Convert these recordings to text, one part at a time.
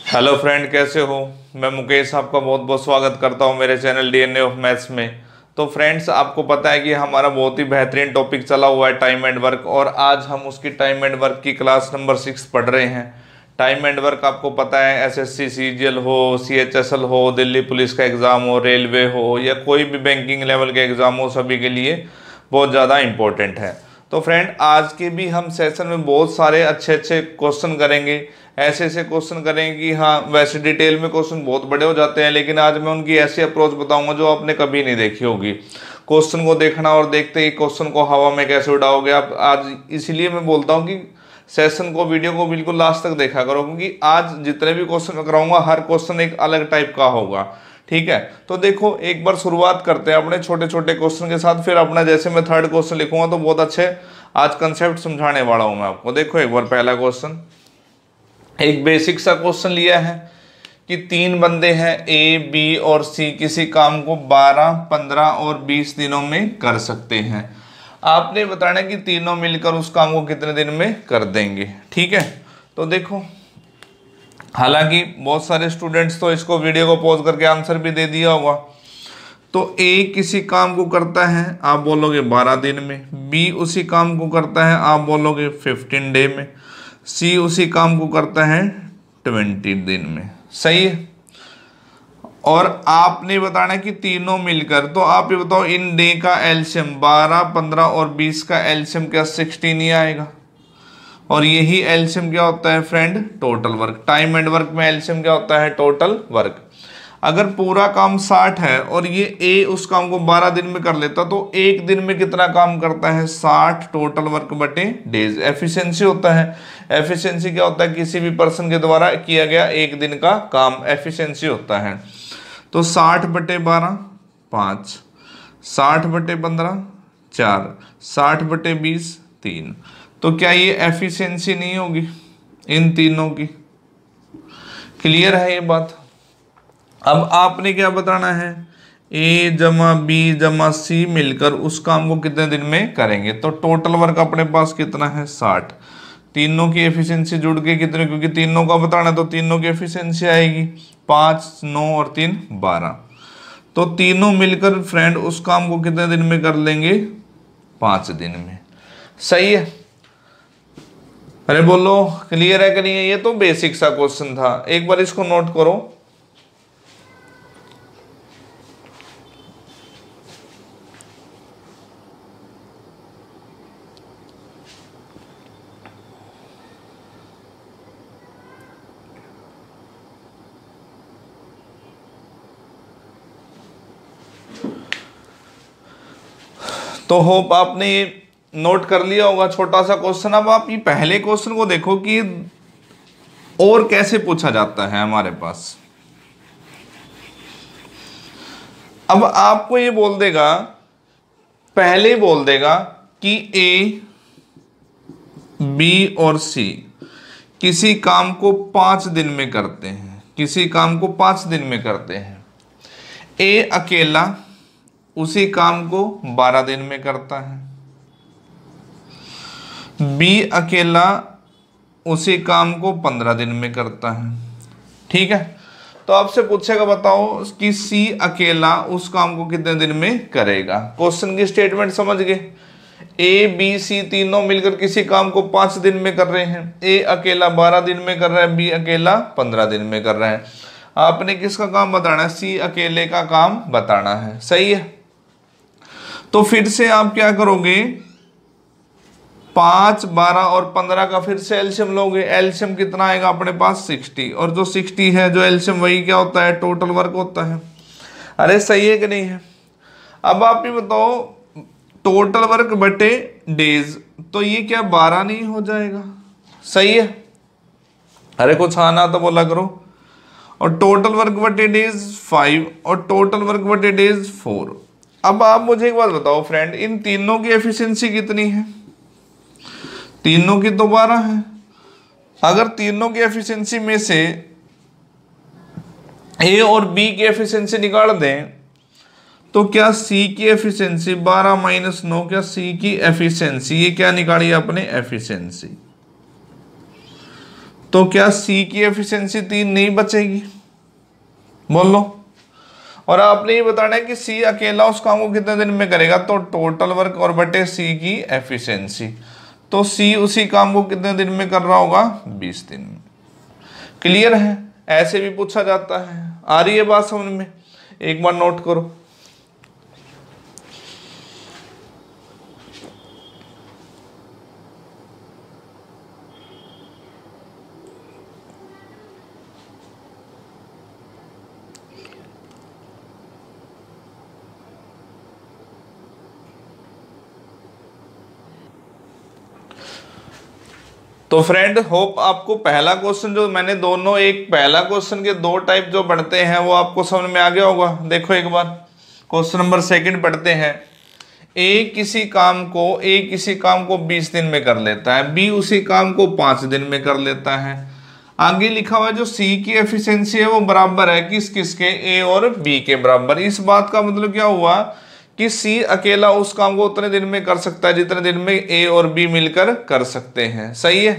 Hello friend, कैसे हो। मैं मुकेश आपका बहुत बहुत स्वागत करता हूं मेरे चैनल डीएनए ऑफ मैथ्स में। तो फ्रेंड्स, आपको पता है कि हमारा बहुत ही बेहतरीन टॉपिक चला हुआ है टाइम एंड वर्क, और आज हम उसकी टाइम एंड वर्क की क्लास नंबर 6 पढ़ रहे हैं। टाइम एंड वर्क आपको पता है, एसएससी सीजीएल हो, सीएचएसएल हो, दिल्ली पुलिस का एग्ज़ाम हो, रेलवे हो, या कोई भी बैंकिंग लेवल के एग्ज़ाम हो, सभी के लिए बहुत ज़्यादा इंपॉर्टेंट है। तो फ्रेंड, आज के भी हम सेशन में बहुत सारे अच्छे अच्छे क्वेश्चन करेंगे। ऐसे ऐसे क्वेश्चन करेंगे कि हाँ, वैसे डिटेल में क्वेश्चन बहुत बड़े हो जाते हैं, लेकिन आज मैं उनकी ऐसी अप्रोच बताऊंगा जो आपने कभी नहीं देखी होगी। क्वेश्चन को देखना और देखते ही क्वेश्चन को हवा में कैसे उड़ाओगे आप आज। इसलिए मैं बोलता हूँ कि सेशन को, वीडियो को बिल्कुल लास्ट तक देखा करो, क्योंकि आज जितने भी क्वेश्चन कराऊंगा हर क्वेश्चन एक अलग टाइप का होगा। ठीक है, तो देखो एक बार शुरुआत करते हैं अपने छोटे छोटे क्वेश्चन के साथ। फिर अपना जैसे मैं थर्ड क्वेश्चन लिखूंगा तो बहुत अच्छे आज कंसेप्ट समझाने वाला हूं मैं आपको। देखो एक बार पहला क्वेश्चन, एक बेसिक सा क्वेश्चन लिया है कि तीन बंदे हैं ए, बी और सी, किसी काम को 12, 15 और 20 दिनों में कर सकते हैं। आपने बताना कि तीनों मिलकर उस काम को कितने दिन में कर देंगे। ठीक है, तो देखो, हालांकि बहुत सारे स्टूडेंट्स तो इसको वीडियो को पॉज करके आंसर भी दे दिया होगा। तो ए किसी काम को करता है, आप बोलोगे 12 दिन में। बी उसी काम को करता है, आप बोलोगे 15 डे में। सी उसी काम को करता है 20 दिन में। सही है, और आपने बताना कि तीनों मिलकर, तो आप ये बताओ इन डे का एलसीएम 12, 15 और 20 का एलसीएम क्या 16 ही आएगा। और यही एलसीएम क्या होता है friend, total work. Time and work में एलसीएम क्या होता है, टोटल वर्क। अगर पूरा काम 60 है और ये ए उस काम को 12 दिन में कर लेता, तो एक दिन में कितना काम करता है, 60 टोटल वर्क बटे डेज। एफिशिएंसी होता है। एफिशिएंसी क्या होता है, किसी भी पर्सन के द्वारा किया गया एक दिन का काम एफिशिएंसी होता है। तो 60 बटे 12 5, 60 बटे 15 4, 60 बटे 20 3। तो क्या ये एफिशिएंसी नहीं होगी इन तीनों की? क्लियर है ये बात। अब आपने क्या बताना है, ए जमा बी जमा सी मिलकर उस काम को कितने दिन में करेंगे। तो टोटल वर्क अपने पास कितना है, 60। तीनों की एफिशिएंसी जुड़ के कितने, क्योंकि तीनों का बताना है तो तीनों की एफिशिएंसी आएगी 5, 9 और 3 12। तो तीनों मिलकर फ्रेंड उस काम को कितने दिन में कर लेंगे, 5 दिन में। सही है, अरे बोलो क्लियर है कि नहीं है। ये तो बेसिक सा क्वेश्चन था, एक बार इसको नोट करो। तो होप आपने ये नोट कर लिया होगा, छोटा सा क्वेश्चन। अब आप ये पहले क्वेश्चन को देखो कि और कैसे पूछा जाता है हमारे पास। अब आपको ये बोल देगा, पहले बोल देगा कि ए, बी और सी किसी काम को 5 दिन में करते हैं। किसी काम को 5 दिन में करते हैं। ए अकेला उसी काम को 12 दिन में करता है। बी अकेला उसी काम को 15 दिन में करता है। ठीक है, तो आपसे पूछेगा बताओ कि सी अकेला उस काम को कितने दिन में करेगा। क्वेश्चन की स्टेटमेंट समझ गए। ए बी सी तीनों मिलकर किसी काम को 5 दिन में कर रहे हैं। ए अकेला 12 दिन में कर रहा है, बी अकेला 15 दिन में कर रहा है। आपने किसका काम बताना है, सी अकेले का काम बताना है। सही है, तो फिर से आप क्या करोगे, 5, 12 और 15 का फिर से एलसीएम लोगे। एलसीएम कितना आएगा अपने पास, 60। और जो 60 है जो एलसीएम, वही क्या होता है, टोटल वर्क होता है। अरे सही है कि नहीं है। अब आप ये बताओ, टोटल वर्क बटे डेज, तो ये क्या 12 नहीं हो जाएगा। सही है, अरे कुछ आना तो बोला करो। और टोटल वर्क बटे डेज 5 और टोटल वर्क बटे डेज 4। अब आप मुझे एक बात बताओ फ्रेंड, इन तीनों की एफिशिएंसी कितनी है, तीनों की तो 12 है। अगर तीनों की एफिशिएंसी में से ए और बी की एफिशिएंसी निकाल दें, तो क्या सी की एफिशिएंसी 12 माइनस 9, क्या सी की एफिशिएंसी, ये क्या निकाली आपने, एफिशिएंसी। तो क्या सी की एफिशिएंसी 3 नहीं बचेगी? बोल लो। और आपने ये बताना है कि सी अकेला उस काम को कितने दिन में करेगा, तो टोटल वर्क और बटे सी की एफिशिएंसी। तो सी उसी काम को कितने दिन में कर रहा होगा? 20 दिन में। क्लियर है? ऐसे भी पूछा जाता है। आ रही है बात समझ में? एक बार नोट करो। तो फ्रेंड होप आपको पहला क्वेश्चन जो मैंने दोनों, एक पहला क्वेश्चन के दो टाइप जो बढ़ते हैं वो आपको समझ में आ गया होगा। देखो एक बार क्वेश्चन नंबर 2 पढ़ते हैं। ए किसी काम को 20 दिन में कर लेता है, बी उसी काम को 5 दिन में कर लेता है। आगे लिखा हुआ है जो सी की एफिशिएंसी है वो बराबर है किस किसके? ए और बी के बराबर। इस बात का मतलब क्या हुआ कि सी अकेला उस काम को उतने दिन में कर सकता है जितने दिन में ए और बी मिलकर कर सकते हैं। सही है?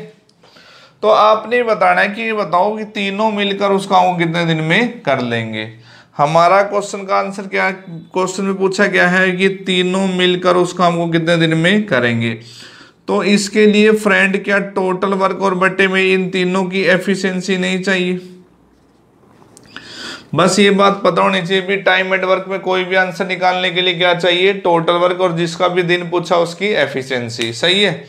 तो आपने बताना है कि ये बताओ कि तीनों मिलकर उस काम को कितने दिन में कर लेंगे। हमारा क्वेश्चन का आंसर क्या, क्वेश्चन में पूछा क्या है कि तीनों मिलकर उस काम को कितने दिन में करेंगे। तो इसके लिए फ्रेंड क्या टोटल वर्क और बटे में इन तीनों की एफिशिएंसी नहीं चाहिए? बस ये बात पता होनी चाहिए भी टाइम एंड वर्क में कोई भी आंसर निकालने के लिए क्या चाहिए? टोटल वर्क और जिसका भी दिन पूछा उसकी एफिशिएंसी। सही है?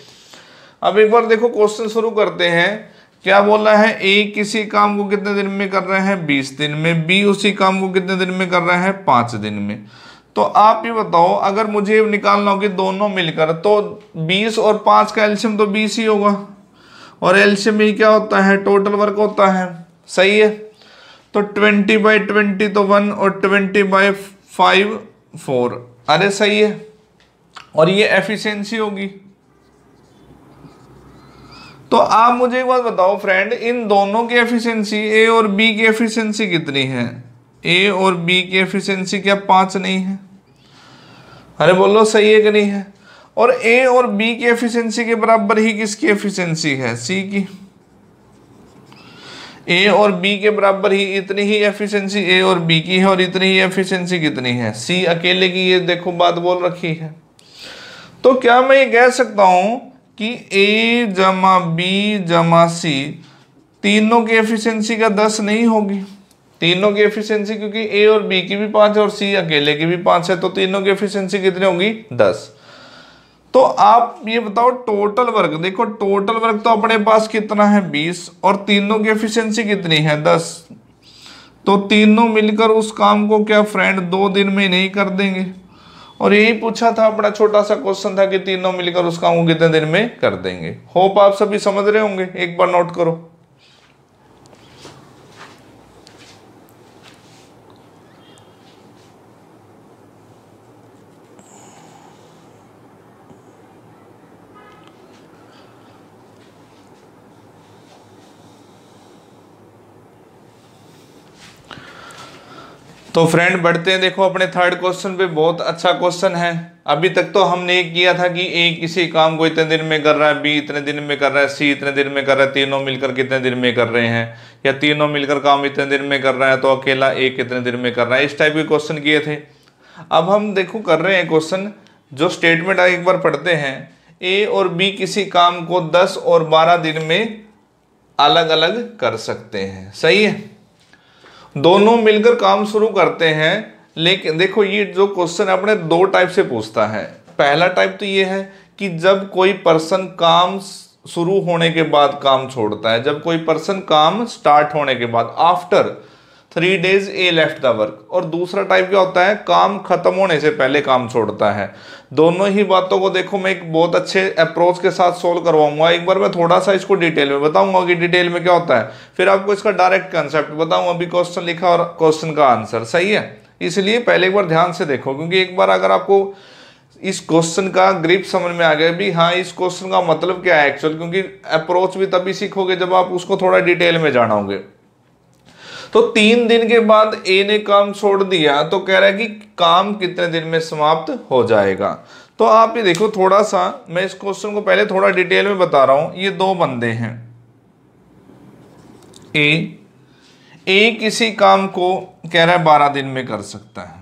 अब एक बार देखो क्वेश्चन शुरू करते हैं। क्या बोला है? ए किसी काम को कितने दिन में कर रहे हैं? 20 दिन में। बी उसी काम को कितने दिन में कर रहे हैं? 5 दिन में। तो आप ये बताओ अगर मुझे निकालना हो कि दोनों मिलकर, तो 20 और 5 का एलसीएम तो 20 ही होगा, और एलसीएम ही क्या होता है? टोटल वर्क होता है। सही है? तो 20/20 तो 1 और 20/5 4। अरे सही है। और ये एफिशिएंसी होगी। तो आप मुझे एक बात बताओ फ्रेंड, इन दोनों की एफिशिएंसी ए और बी की एफिशिएंसी कितनी है? ए और बी की एफिशिएंसी क्या 5 नहीं है? अरे बोलो सही है कि नहीं है? और ए और बी की एफिशिएंसी के बराबर ही किसकी एफिशिएंसी है? सी की। ए और बी के बराबर ही इतनी ही एफिशिएंसी ए और बी की है, और इतनी ही एफिशिएंसी कितनी है? सी अकेले की। ये देखो बात बोल रखी है। तो क्या मैं ये कह सकता हूं कि ए जमा बी जमा सी तीनों की एफिशिएंसी का 10 नहीं होगी? तीनों की एफिशिएंसी, क्योंकि ए और बी की भी 5 है और सी अकेले की भी 5 है, तो तीनों की एफिशिएंसी कितनी होगी? 10। तो आप ये बताओ टोटल वर्क। देखो टोटल वर्क तो अपने पास कितना है? 20, और तीनों की एफिशिएंसी कितनी है? 10। तो तीनों मिलकर उस काम को क्या फ्रेंड 2 दिन में नहीं कर देंगे? और यही पूछा था, अपना छोटा सा क्वेश्चन था कि तीनों मिलकर उस काम को कितने दिन में कर देंगे। होप आप सभी समझ रहे होंगे। एक बार नोट करो। तो फ्रेंड बढ़ते हैं। देखो अपने थर्ड क्वेश्चन पे, बहुत अच्छा क्वेश्चन है। अभी तक तो हमने ये किया था कि ए किसी काम को इतने दिन में कर रहा है, बी इतने दिन में कर रहा है, सी इतने दिन में कर रहा है, तीनों मिलकर कितने दिन में कर रहे हैं, या तीनों मिलकर काम इतने दिन में कर रहा है तो अकेला ए कितने दिन में कर रहा है। इस टाइप के क्वेश्चन किए थे। अब हम देखो कर रहे हैं क्वेश्चन, जो स्टेटमेंट एक बार पढ़ते हैं। ए और बी किसी काम को 10 और 12 दिन में अलग अलग कर सकते हैं। सही है? दोनों मिलकर काम शुरू करते हैं। लेकिन देखो ये जो क्वेश्चन अपने 2 टाइप से पूछता है। पहला टाइप तो ये है कि जब कोई पर्सन काम शुरू होने के बाद काम छोड़ता है, जब कोई पर्सन काम स्टार्ट होने के बाद, after 3 days A left the work. और दूसरा टाइप क्या होता है? काम खत्म होने से पहले काम छोड़ता है। दोनों ही बातों को देखो मैं एक बहुत अच्छे अप्रोच के साथ सोल्व करवाऊंगा। एक बार मैं थोड़ा सा इसको डिटेल में बताऊंगा कि डिटेल में क्या होता है, फिर आपको इसका डायरेक्ट कंसेप्ट बताऊंगा। अभी क्वेश्चन लिखा और क्वेश्चन का आंसर। सही है? इसलिए पहले एक बार ध्यान से देखो, क्योंकि एक बार अगर आपको इस क्वेश्चन का ग्रिप समझ में आ गया भी हाँ इस क्वेश्चन का मतलब क्या है एक्चुअल, क्योंकि अप्रोच भी तभी सीखोगे जब आप उसको थोड़ा डिटेल में जानोगे। तो 3 दिन के बाद ए ने काम छोड़ दिया, तो कह रहा है कि काम कितने दिन में समाप्त हो जाएगा। तो आप ये देखो थोड़ा सा, मैं इस क्वेश्चन को पहले थोड़ा डिटेल में बता रहा हूं। ये 2 बंदे हैं, ए किसी काम को कह रहा है 12 दिन में कर सकता है,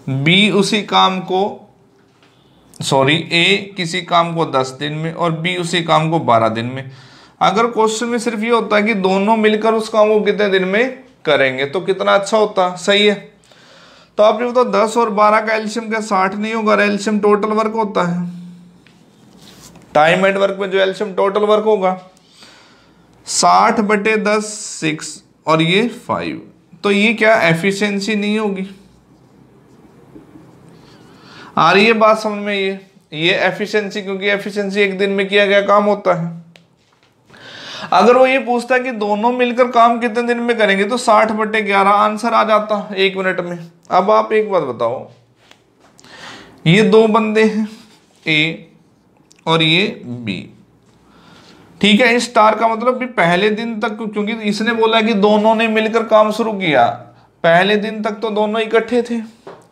बी उसी काम को ए किसी काम को 10 दिन में और बी उसी काम को 12 दिन में। अगर क्वेश्चन में सिर्फ ये होता है कि दोनों मिलकर उस काम को कितने दिन में करेंगे तो कितना अच्छा होता। सही है। तो आप ये बताओ 10 और 12 का एलसीएम क्या 60 नहीं होगा? एलसीएम टोटल वर्क होता है, टाइम एंड वर्क में जो एलसीएम टोटल वर्क होगा 60/10 6 और ये 5। तो ये क्या एफिशिएंसी नहीं होगी? आ रही है बात समझ में? ये एफिशिएंसी, क्योंकि एफिशिएंसी एक दिन में किया गया काम होता है। अगर वो ये पूछता है कि दोनों मिलकर काम कितने दिन में करेंगे तो 60/11 आंसर आ जाता 1 मिनट में। अब आप एक बात बताओ, ये दो बंदे हैं ए और ये बी, ठीक है। इस स्टार का मतलब भी पहले दिन तक, क्योंकि इसने बोला कि दोनों ने मिलकर काम शुरू किया, पहले दिन तक तो दोनों इकट्ठे थे।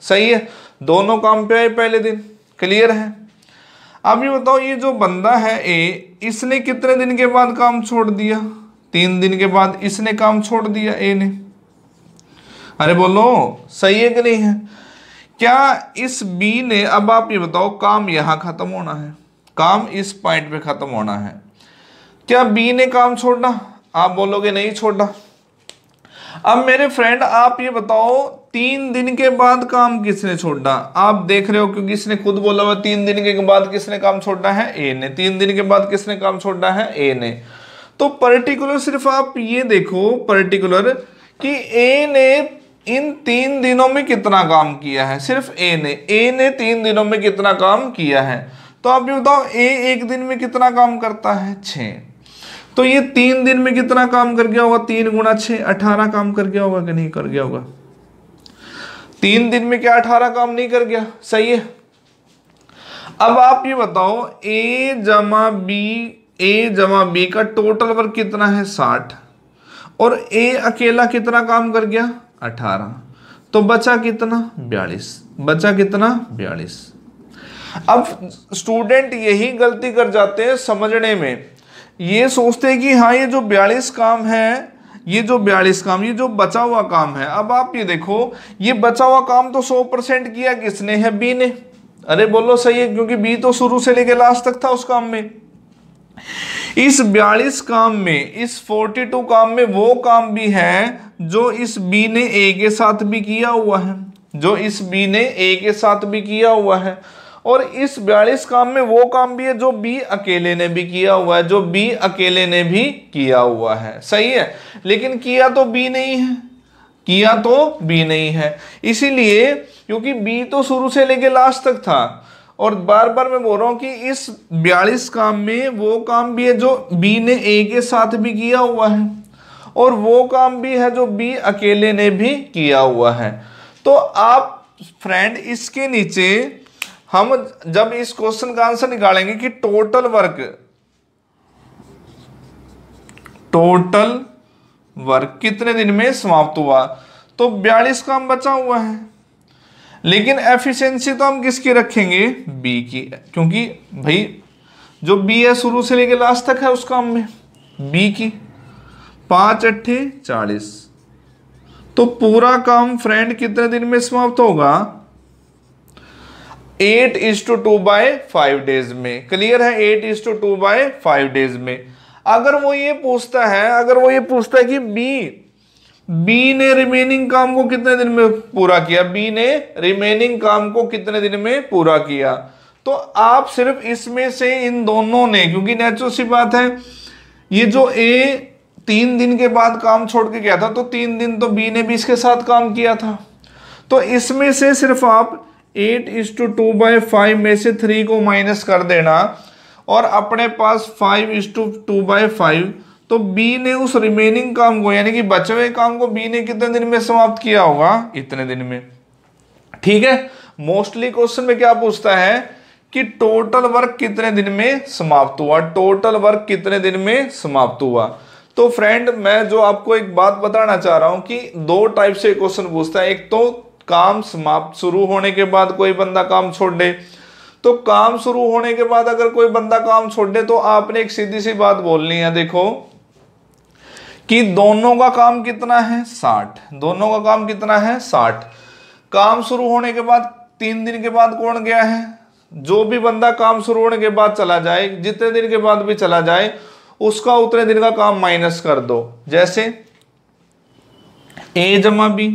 सही है, दोनों काम पे आए पहले दिन। क्लियर है। अब ये बताओ ये जो बंदा है ए, इसने कितने दिन के बाद काम छोड़ दिया? 3 दिन के बाद इसने काम छोड़ दिया ए ने। अरे बोलो सही है कि नहीं है? क्या इस बी ने, अब आप ये बताओ काम यहां खत्म होना है, काम इस पॉइंट पे खत्म होना है, क्या बी ने काम छोड़ा? आप बोलोगे नहीं छोड़ा। अब मेरे फ्रेंड आप ये बताओ 3 दिन के बाद काम किसने छोड़ा? आप देख रहे हो क्योंकि इसने खुद बोला हुआ 3 दिन के बाद किसने काम छोड़ा है? ए ने। 3 दिन के बाद किसने काम छोड़ा है? ए ने। तो पर्टिकुलर सिर्फ आप ये देखो पर्टिकुलर कि ए ने इन 3 दिनों में कितना काम किया है। सिर्फ ए ने 3 दिनों में कितना काम किया है। तो आप ये बताओ ए एक दिन में कितना काम करता है? 6। तो ये 3 दिन में कितना काम कर गया होगा? 3 × 6 18 काम कर गया होगा कि नहीं कर गया होगा? 3 दिन में क्या 18 काम नहीं कर गया? सही है। अब आप ये बताओ ए जमा बी का टोटल वर्क कितना है? 60 और ए अकेला कितना काम कर गया? 18। तो बचा कितना? 42। बचा कितना? 42। अब स्टूडेंट यही गलती कर जाते हैं समझने में, ये सोचते हैं कि हाँ ये जो 42 काम है, ये जो बचा हुआ काम है। अब आप ये देखो ये बचा हुआ काम तो 100% किया किसने है? बी ने। अरे बोलो सही है, क्योंकि बी तो शुरू से लेके लास्ट तक था उस काम में। इस 42 काम में, इस 42 काम में वो काम भी है जो इस बी ने ए के साथ भी किया हुआ है, जो इस बी ने ए के साथ भी किया हुआ है। और इस 42 काम में वो काम भी है जो बी अकेले ने भी किया हुआ है, जो बी अकेले ने भी किया हुआ है। सही है। लेकिन किया तो बी नहीं है, किया तो बी नहीं है। इसीलिए क्योंकि बी तो शुरू से लेके लास्ट तक था, और बार बार मैं बोल रहा हूं कि इस 42 काम में वो काम भी है जो बी ने ए के साथ भी किया हुआ है, और वो काम भी है जो बी अकेले ने भी किया हुआ है। तो आप फ्रेंड इसके नीचे हम जब इस क्वेश्चन का आंसर निकालेंगे कि टोटल वर्क कितने दिन में समाप्त हुआ, तो 42 काम बचा हुआ है। लेकिन एफिशिएंसी तो हम किसकी रखेंगे? बी की, क्योंकि भाई जो बी है शुरू से लेके लास्ट तक है उस काम में, बी की। 5 8 40। तो पूरा काम फ्रेंड कितने दिन में समाप्त होगा? 8:2/5 डेज में। क्लियर है? 8:2/5 डेज में। अगर वो ये पूछता है कि बी ने रिमेनिंग काम को कितने दिन में पूरा किया, बी ने रिमेनिंग काम को कितने दिन में पूरा किया, तो आप सिर्फ इसमें से इन दोनों ने, क्योंकि नेचुरल सी बात है ये जो ए 3 दिन के बाद काम छोड़ के गया था, तो 3 दिन तो बी ने भी इसके साथ काम किया था। तो इसमें से सिर्फ आप 8:2/5 में से 3 को माइनस कर देना और अपने पास 5:2/5। तो बी ने उस रिमेनिंग काम को, यानी कि बचे हुए काम को बी ने कितने दिन में समाप्त किया होगा? इतने दिन में। ठीक है। मोस्टली क्वेश्चन में क्या पूछता है कि टोटल वर्क कितने दिन में समाप्त हुआ, टोटल वर्क कितने दिन में समाप्त हुआ। तो फ्रेंड मैं जो आपको एक बात बताना चाह रहा हूं कि 2 टाइप से क्वेश्चन पूछता है। एक तो काम समाप्त शुरू होने के बाद कोई बंदा काम छोड़ दे, तो काम शुरू होने के बाद अगर कोई बंदा काम छोड़ दे तो आपने एक सीधी सी बात बोलनी है, देखो कि दोनों का काम कितना है 60, दोनों का काम कितना है 60। काम शुरू होने के बाद 3 दिन के बाद कौन गया है, जो भी बंदा काम शुरू होने के बाद चला जाए, जितने दिन के बाद भी चला जाए, उसका उतने दिन का काम माइनस कर दो। जैसे ए जमा बी,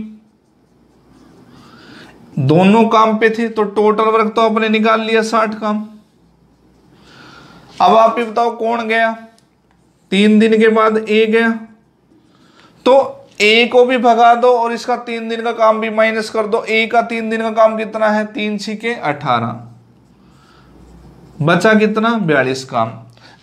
दोनों काम पे थे तो टोटल वर्क तो आपने निकाल लिया 60 काम। अब आप ही बताओ कौन गया, 3 दिन के बाद ए गया, तो ए को भी भगा दो और इसका 3 दिन का काम भी माइनस कर दो। ए का 3 दिन का काम कितना है, 3 छिके 18, बचा कितना 42 काम।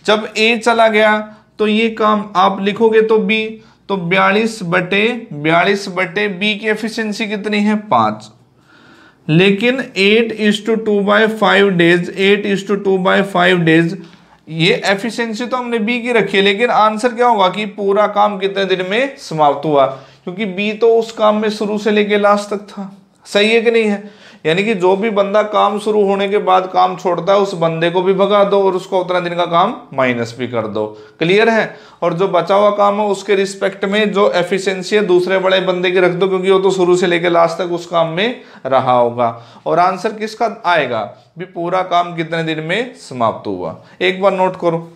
जब ए चला गया तो ये काम आप लिखोगे तो बी, तो 42 बटे बी की एफिशिएंसी कितनी है 5, लेकिन 8:2/5 डेज, 8:2/5 डेज ये एफिशिएंसी तो हमने बी की रखी है, लेकिन आंसर क्या होगा कि पूरा काम कितने दिन में समाप्त हुआ, क्योंकि बी तो उस काम में शुरू से लेके लास्ट तक था। सही है कि नहीं है? यानी कि जो भी बंदा काम शुरू होने के बाद काम छोड़ता है उस बंदे को भी भगा दो और उसको उतना दिन का काम माइनस भी कर दो। क्लियर है? और जो बचा हुआ काम है उसके रिस्पेक्ट में जो एफिशिएंसी है दूसरे बड़े बंदे की रख दो, क्योंकि वो तो शुरू से लेकर लास्ट तक उस काम में रहा होगा। और आंसर किसका आएगा भी, पूरा काम कितने दिन में समाप्त हुआ। एक बार नोट करो।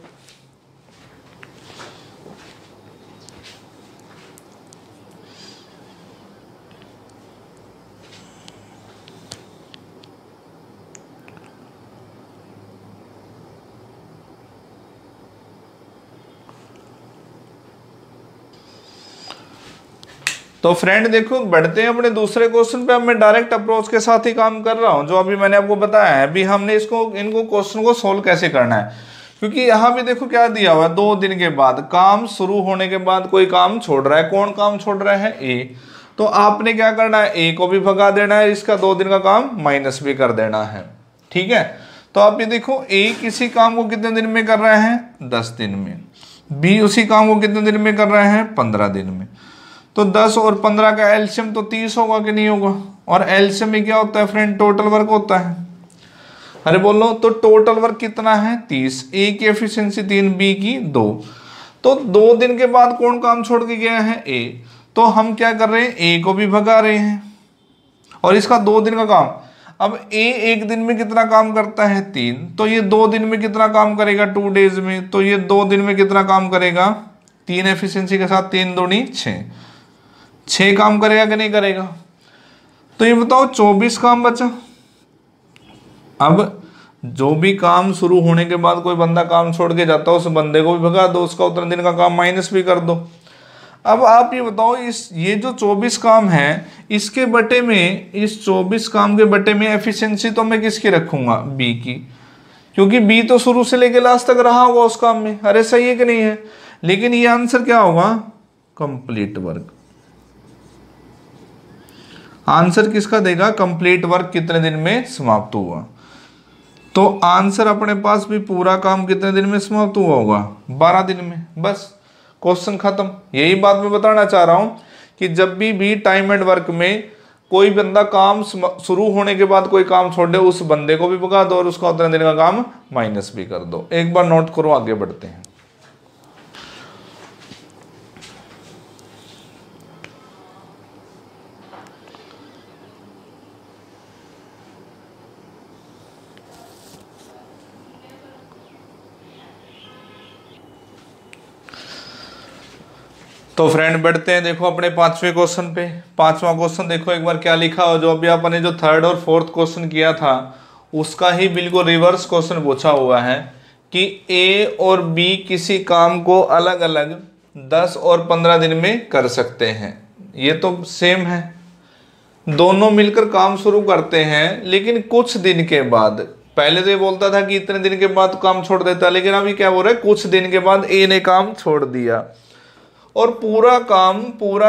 तो फ्रेंड देखो, बढ़ते हैं अपने दूसरे क्वेश्चन पे। अब मैं डायरेक्ट अप्रोच के साथ ही काम कर रहा हूं, जो अभी मैंने आपको बताया है। अभी हमने इनको क्वेश्चन को सोल्व कैसे करना है, क्योंकि यहाँ भी देखो क्या दिया हुआ है, 2 दिन के बाद काम शुरू होने के बाद कोई काम छोड़ रहा है। कौन काम छोड़ रहा है? ए। तो आपने क्या करना है, ए को भी भगा देना है, इसका 2 दिन का काम माइनस भी कर देना है। ठीक है? तो आप ये देखो, ए किसी काम को कितने दिन में कर रहा है 10 दिन में, बी उसी काम को कितने दिन में कर रहा है 15 दिन में। तो 10 और 15 का एलसीएम तो 30 होगा कि नहीं होगा? और एलसीएम में क्या होता है फ्रेंड, टोटल वर्क होता है। अरे बोलो, तो टोटल वर्क कितना है 30, ए की एफिशिएंसी 3, बी की 2। तो 2 दिन के बाद कौन काम छोड़ के गया है? ए। तो हम क्या कर रहे हैं, ए को भी भगा रहे हैं और इसका 2 दिन का काम। अब ए 1 दिन में कितना काम करता है 3, तो ये 2 दिन में कितना काम करेगा 2 डेज में, तो ये 2 दिन में कितना काम करेगा 3 एफिशिएंसी के साथ, 3 दूनी 6 काम करेगा कि नहीं करेगा? तो ये बताओ 24 काम बचा। अब जो भी काम शुरू होने के बाद कोई बंदा काम छोड़ के जाता है उस बंदे को भी भगा दो, उसका उतना दिन का काम माइनस भी कर दो। अब आप ये बताओ, ये जो 24 काम है इसके बटे में, इस 24 काम के बटे में एफिशिएंसी तो मैं किसकी रखूंगा? बी की, क्योंकि बी तो शुरू से लेके लास्ट तक रहा होगा उस काम में। अरे सही है कि नहीं है? लेकिन ये आंसर क्या होगा, कंप्लीट वर्क। आंसर किसका देगा, कंप्लीट वर्क कितने दिन में समाप्त हुआ। तो आंसर अपने पास भी पूरा काम कितने दिन में समाप्त हुआ होगा 12 दिन में। बस क्वेश्चन खत्म। यही बात मैं बताना चाह रहा हूं कि जब भी टाइम एंड वर्क में कोई बंदा काम शुरू होने के बाद कोई काम छोड़ दे, उस बंदे को भी भगा दो और उसका उतने दिन का काम माइनस भी कर दो। एक बार नोट करो, आगे बढ़ते हैं। तो फ्रेंड बढ़ते हैं, देखो अपने 5वें क्वेश्चन पे। 5वां क्वेश्चन देखो एक बार क्या लिखा हो, जो अभी आपने जो 3rd और 4th क्वेश्चन किया था उसका ही बिल्कुल रिवर्स क्वेश्चन पूछा हुआ है कि ए और बी किसी काम को अलग अलग 10 और 15 दिन में कर सकते हैं। ये तो सेम है, दोनों मिलकर काम शुरू करते हैं, लेकिन कुछ दिन के बाद। पहले तो ये बोलता था कि इतने दिन के बाद काम छोड़ देता, लेकिन अभी क्या बोल रहा है, कुछ दिन के बाद ए ने काम छोड़ दिया और पूरा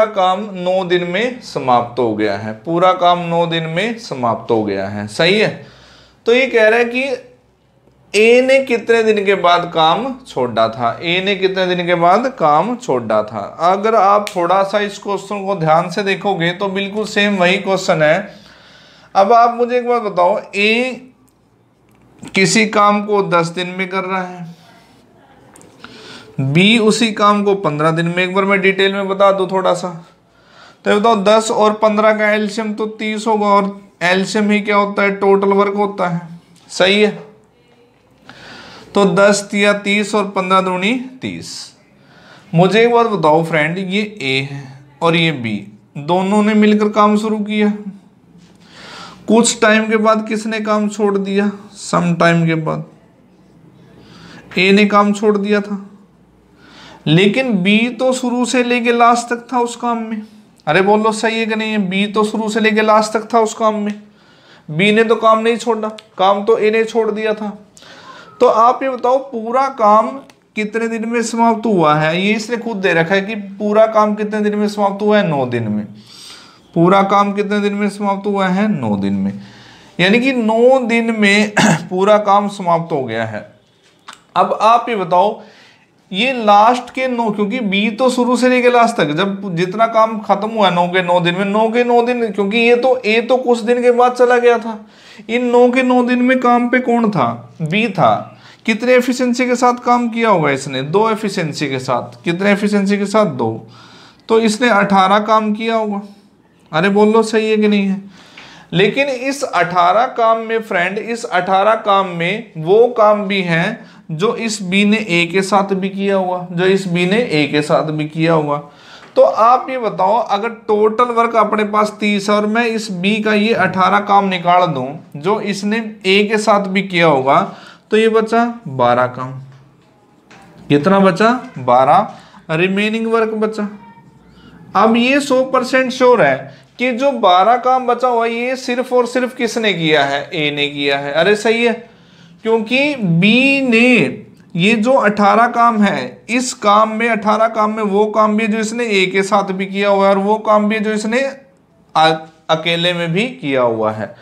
काम 9 दिन में समाप्त हो गया है। पूरा काम 9 दिन में समाप्त हो गया है। सही है? तो ये कह रहा है कि ए ने कितने दिन के बाद काम छोड़ा था, ए ने कितने दिन के बाद काम छोड़ा था। अगर आप थोड़ा सा इस क्वेश्चन को ध्यान से देखोगे तो बिल्कुल सेम वही क्वेश्चन है। अब आप मुझे एक बात बताओ, ए किसी काम को 10 दिन में कर रहा है, बी उसी काम को 15 दिन में, एक बार मैं डिटेल में बता दूं थोड़ा सा। तो बताओ 10 और 15 का एलसीएम तो 30 होगा, और एलसीएम ही क्या होता है, टोटल वर्क होता है। सही है। तो 10 या 30 और 15 दूनी 30। मुझे एक बात बताओ फ्रेंड, ये ए है और ये बी, दोनों ने मिलकर काम शुरू किया। कुछ टाइम के बाद किसने काम छोड़ दिया, सम टाइम के बाद ए ने काम छोड़ दिया था, लेकिन बी तो शुरू से लेके लास्ट तक था उस काम में। अरे बोलो सही है कि नहीं है, बी तो शुरू से लेके लास्ट तक था उस काम में, बी ने तो काम नहीं छोड़ा, काम तो ए ने छोड़ दिया था। तो आप ये बताओ पूरा काम कितने दिन में समाप्त हुआ है, ये इसने खुद दे रखा है कि पूरा काम कितने दिन में समाप्त हुआ है, 9 दिन में। पूरा काम कितने दिन में समाप्त हुआ है, 9 दिन में, यानी कि 9 दिन में पूरा काम समाप्त हो गया है। अब आप ये बताओ ये लास्ट के 9, क्योंकि बी तो शुरू से लेके लास्ट तक जब जितना काम खत्म हुआ 9 के 9 दिन में, 9 के 9 दिन, क्योंकि ये तो ए तो कुछ दिन के बाद चला गया था, इन 9 के 9 दिन में काम पे कौन था, बी था। कितने एफिशिएंसी के साथ काम किया होगा इसने, 2 एफिशिएंसी के साथ। कितने एफिशिएंसी के साथ, 2। तो इसने 18 काम किया होगा। अरे बोल लो सही है कि नहीं है। लेकिन इस 18 काम में फ्रेंड, इस 18 काम में वो काम भी हैं जो इस बी ने ए के साथ भी किया हुआ, जो इस बी ने ए के साथ भी किया हुआ। तो आप ये बताओ अगर टोटल वर्क अपने पास 30 और मैं इस बी का ये 18 काम निकाल दूं जो इसने ए के साथ भी किया होगा, तो ये बचा 12 काम। कितना बचा, 12 रिमेनिंग वर्क बचा। अब ये 100% श्योर है कि जो 12 काम बचा हुआ ये सिर्फ और सिर्फ किसने किया है, ए ने किया है। अरे सही है, क्योंकि बी ने ये जो 18 काम है, इस काम में 18 काम में वो काम भी जो इसने ए के साथ भी किया हुआ है, और वो काम भी जो इसने अकेले में भी किया हुआ है।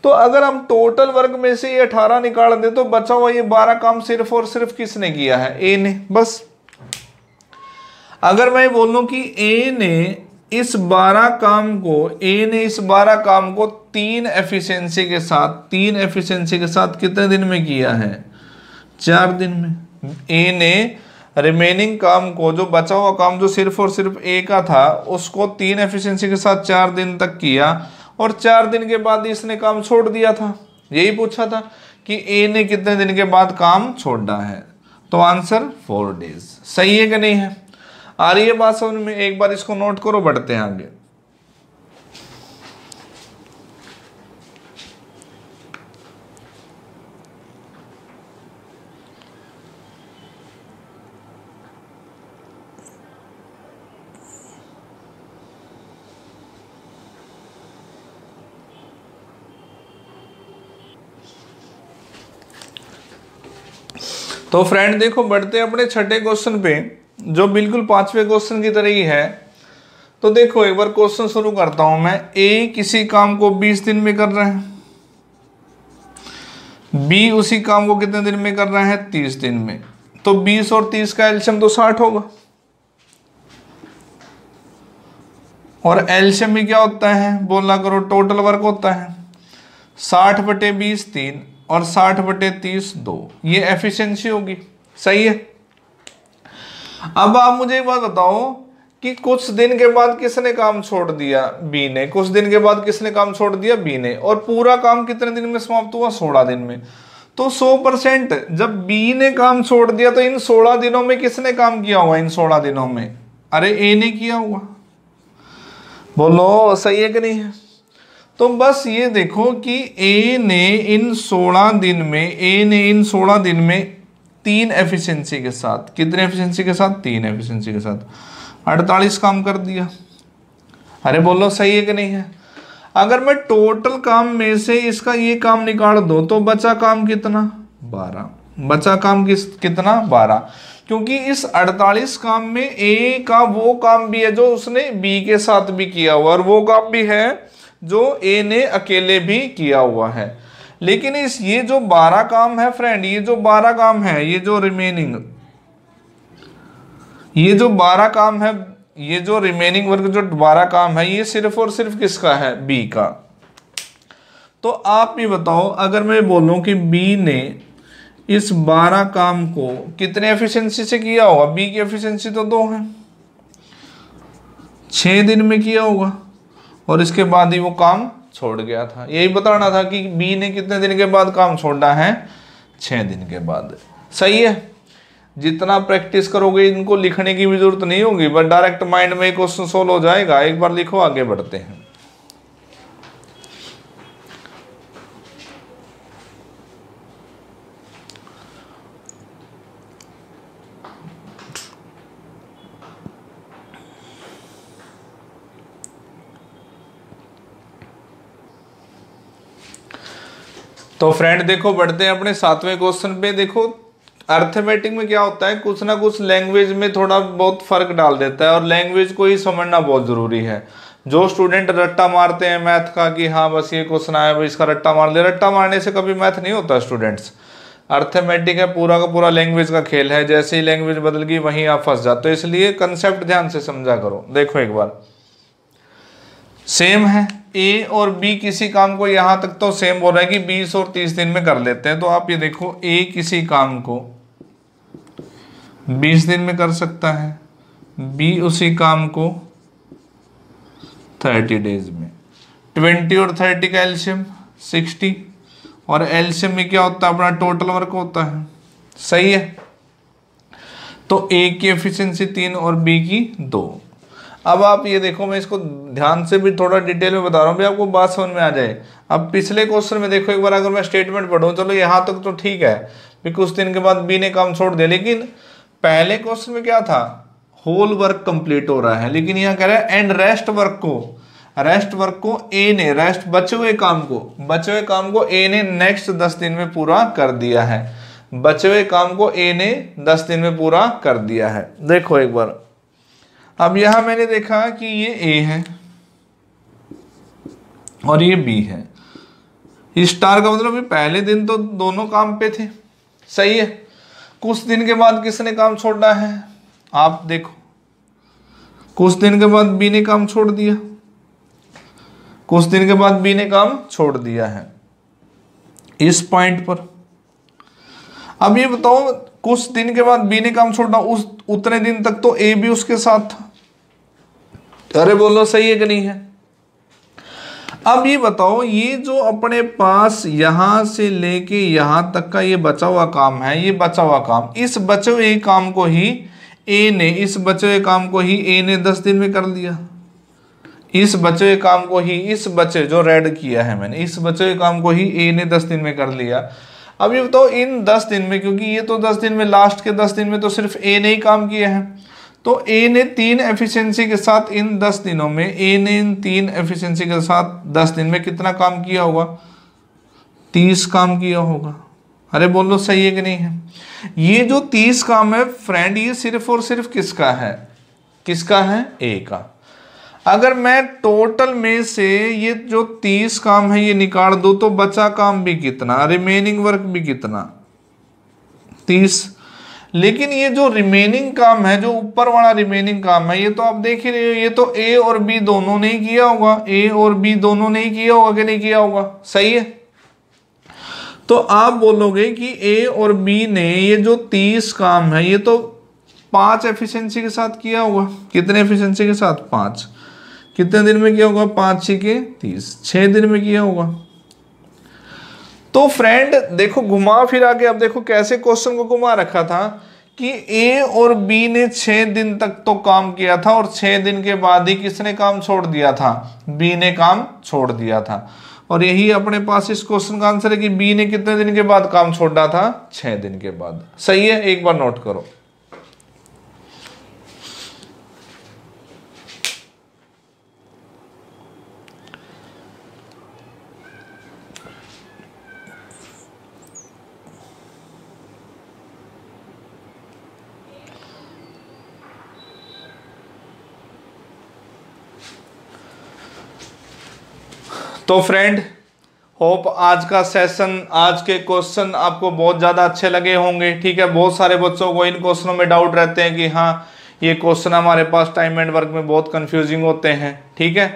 तो अगर हम टोटल वर्क में से ये 18 निकाल दें तो बचा हुआ ये 12 काम सिर्फ और सिर्फ किसने किया है, ए ने। बस अगर मैं बोलूं कि ए ने इस 12 काम को 3 एफिशिएंसी के साथ कितने दिन में किया है, 4 दिन में। ए ने रिमेनिंग काम को, जो बचा हुआ काम जो सिर्फ और सिर्फ ए का था, उसको 3 एफिशिएंसी के साथ 4 दिन तक किया, और 4 दिन के बाद इसने काम छोड़ दिया था। यही पूछा था कि ए ने कितने दिन के बाद काम छोड़ा है, तो आंसर 4 डेज। सही है कि नहीं है, आ रही है बात समझ में। एक बार इसको नोट करो, बढ़ते हैं आगे। तो फ्रेंड देखो, बढ़ते अपने छठे क्वेश्चन पे, जो बिल्कुल 5वें क्वेश्चन की तरह ही है। तो देखो एक बार क्वेश्चन शुरू करता हूं मैं। ए किसी काम को 20 दिन में कर रहा है, बी उसी काम को कितने दिन में कर रहा है, 30 दिन में। तो 20 और 30 का एलसीएम तो 60 होगा, और एलसीएम में क्या होता है, बोला करो, टोटल वर्क होता है 60/20 3 और 60/30 2। ये एफिशिएंसी होगी। सही है। अब आप मुझे एक बात बताओ कि कुछ दिन के बाद किसने काम छोड़ दिया, बी ने। कुछ दिन के बाद किसने काम छोड़ दिया, बी ने। और पूरा काम कितने दिन में समाप्त हुआ, 16 दिन में। तो 100% जब बी ने काम छोड़ दिया तो इन 16 दिनों में किसने काम किया हुआ, इन 16 दिनों में, अरे ए ने किया हुआ। बोलो सही है कि नहीं है। तो बस ये देखो कि ए ने इन 16 दिन में 3 एफिशिएंसी के साथ, कितने एफिशिएंसी के साथ, 3 एफिशिएंसी के साथ 48 काम कर दिया। अरे बोलो सही है कि नहीं है। अगर मैं टोटल काम में से इसका ये काम निकाल दो तो बचा काम कितना, 12। बचा काम कितना, 12। क्योंकि इस 48 काम में ए का वो काम भी है जो उसने बी के साथ भी किया हुआ, और वो काम भी है जो ए ने अकेले भी किया हुआ है। लेकिन ये जो 12 काम है फ्रेंड, ये जो 12 काम है, ये जो रिमेनिंग, ये जो 12 काम है, ये जो रिमेनिंग वर्क जो 12 काम है, ये सिर्फ और सिर्फ किसका है, बी का। तो आप ये बताओ अगर मैं बोलूं कि बी ने इस 12 काम को कितने एफिशिएंसी से किया होगा? बी की एफिशिएंसी तो 2 है, 6 दिन में किया होगा और इसके बाद ही वो काम छोड़ गया था। यही बताना था कि बी ने कितने दिन के बाद काम छोड़ना है? 6 दिन के बाद। सही है। जितना प्रैक्टिस करोगे इनको लिखने की भी जरूरत नहीं होगी, बस डायरेक्ट माइंड में क्वेश्चन सोल्व हो जाएगा। एक बार लिखो, आगे बढ़ते हैं। तो फ्रेंड देखो, बढ़ते हैं अपने 7वें क्वेश्चन पे। देखो अर्थमेटिक में क्या होता है, कुछ ना कुछ लैंग्वेज में थोड़ा बहुत फर्क डाल देता है और लैंग्वेज को ही समझना बहुत जरूरी है। जो स्टूडेंट रट्टा मारते हैं मैथ का कि हाँ बस ये क्वेश्चन आया भाई इसका रट्टा मार ले, रट्टा मारने से कभी मैथ नहीं होता स्टूडेंट्स। अर्थमेटिक है पूरा का पूरा लैंग्वेज का खेल है, जैसे ही लैंग्वेज बदल गई वहीं आप फंस जाते हो, इसलिए कंसेप्ट ध्यान से समझा करो। देखो एक बार, सेम है ए और बी, किसी काम को यहां तक तो सेम बोल रहा है कि 20 और 30 दिन में कर लेते हैं। तो आप ये देखो, ए किसी काम को 20 दिन में कर सकता है, बी उसी काम को 30 डेज में। 20 और 30 का एलसीएम 60 और एलसीएम में क्या होता है? अपना टोटल वर्क होता है। सही है। तो ए की एफिशिएंसी 3 और बी की 2। अब आप ये देखो, मैं इसको ध्यान से भी थोड़ा डिटेल में बता रहा हूँ भी आपको बात समझ में आ जाए। अब पिछले क्वेश्चन में देखो एक बार, अगर मैं स्टेटमेंट पढ़ूँ, चलो यहाँ तक तो ठीक है भी कुछ दिन के बाद बी ने काम छोड़ दिया, लेकिन पहले क्वेश्चन में क्या था? होल वर्क कंप्लीट हो रहा है, लेकिन यहाँ कह रहा है एंड रेस्ट वर्क को ए ने, रेस्ट बचे हुए काम को ए ने नेक्स्ट 10 दिन में पूरा कर दिया है। बचे हुए काम को ए ने 10 दिन में पूरा कर दिया है। देखो एक बार, अब यहां मैंने देखा कि ये ए है और ये बी है। स्टार का मतलब पहले दिन तो दोनों काम पे थे। सही है। कुछ दिन के बाद किसने काम छोड़ना है? आप देखो, कुछ दिन के बाद बी ने काम छोड़ दिया, कुछ दिन के बाद बी ने काम छोड़ दिया है इस पॉइंट पर। अब ये बताओ, कुछ दिन के बाद बी ने काम छोड़ना, उस उतने दिन तक तो ए भी उसके साथ था। अरे बोलो सही है कि नहीं है? अब ये बताओ, ये जो अपने पास यहां से लेके यहां तक का ये बचा हुआ काम है, ये बचा हुआ काम, इस बचे हुए काम को ही ए ने, इस बचे हुए काम को ही ए ने 10 दिन में कर लिया। इस बचे हुए काम को ही, इस बचे जो रेड किया है मैंने, इस बचे हुए काम को ही ए ने 10 दिन में कर लिया। अब ये बताओ, इन 10 दिन में, क्योंकि ये तो 10 दिन में, लास्ट के 10 दिन में तो सिर्फ ए ने ही काम किया है, तो ए ने 3 एफिशिएंसी के साथ इन 10 दिनों में, ए ने इन 3 एफिशिएंसी के साथ 10 दिन में कितना काम किया होगा? 30 काम किया होगा। अरे बोलो सही है कि नहीं है? ये जो 30 काम है फ्रेंड, ये सिर्फ और सिर्फ किसका है? किसका है? ए का। अगर मैं टोटल में से ये जो 30 काम है ये निकाल दूं तो बचा काम भी कितना, रिमेनिंग वर्क भी कितना? 30। लेकिन ये जो रिमेनिंग काम है, जो ऊपर वाला रिमेनिंग काम है, ये तो आप देख ही रहे हो, ये तो ए और बी दोनों ने ही किया होगा। ए और बी दोनों ने ही किया होगा कि नहीं किया होगा? सही है। तो आप बोलोगे कि ए और बी ने ये जो 30 काम है ये तो 5 एफिशिएंसी के साथ किया होगा। कितने एफिशिएंसी के साथ? 5। कितने दिन में किया होगा? 5 6 के 30, 6 दिन में किया होगा। तो फ्रेंड देखो, घुमा फिरा के अब देखो कैसे क्वेश्चन को घुमा रखा था कि ए और बी ने 6 दिन तक तो काम किया था और 6 दिन के बाद ही किसने काम छोड़ दिया था? बी ने काम छोड़ दिया था। और यही अपने पास इस क्वेश्चन का आंसर है कि बी ने कितने दिन के बाद काम छोड़ना था? 6 दिन के बाद। सही है, एक बार नोट करो। तो फ्रेंड होप आज का सेशन, आज के क्वेश्चन आपको बहुत ज़्यादा अच्छे लगे होंगे। ठीक है, बहुत सारे बच्चों को इन क्वेश्चनों में डाउट रहते हैं कि हाँ ये क्वेश्चन हमारे पास टाइम एंड वर्क में बहुत कंफ्यूजिंग होते हैं। ठीक है,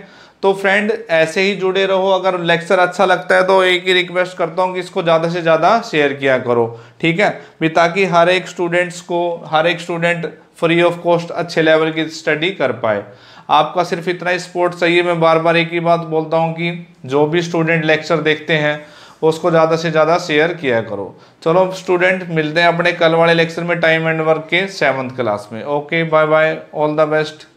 तो फ्रेंड ऐसे ही जुड़े रहो। अगर लेक्चर अच्छा लगता है तो एक ही रिक्वेस्ट करता हूँ कि इसको ज़्यादा से ज़्यादा शेयर किया करो, ठीक है भी, ताकि हर एक स्टूडेंट फ्री ऑफ कॉस्ट अच्छे लेवल की स्टडी कर पाए। आपका सिर्फ इतना ही सपोर्ट चाहिए। मैं बार बार एक ही बात बोलता हूँ कि जो भी स्टूडेंट लेक्चर देखते हैं उसको ज़्यादा से ज़्यादा शेयर किया करो। चलो स्टूडेंट, मिलते हैं अपने कल वाले लेक्चर में टाइम एंड वर्क के 7th क्लास में। Okay, bye bye, all the best.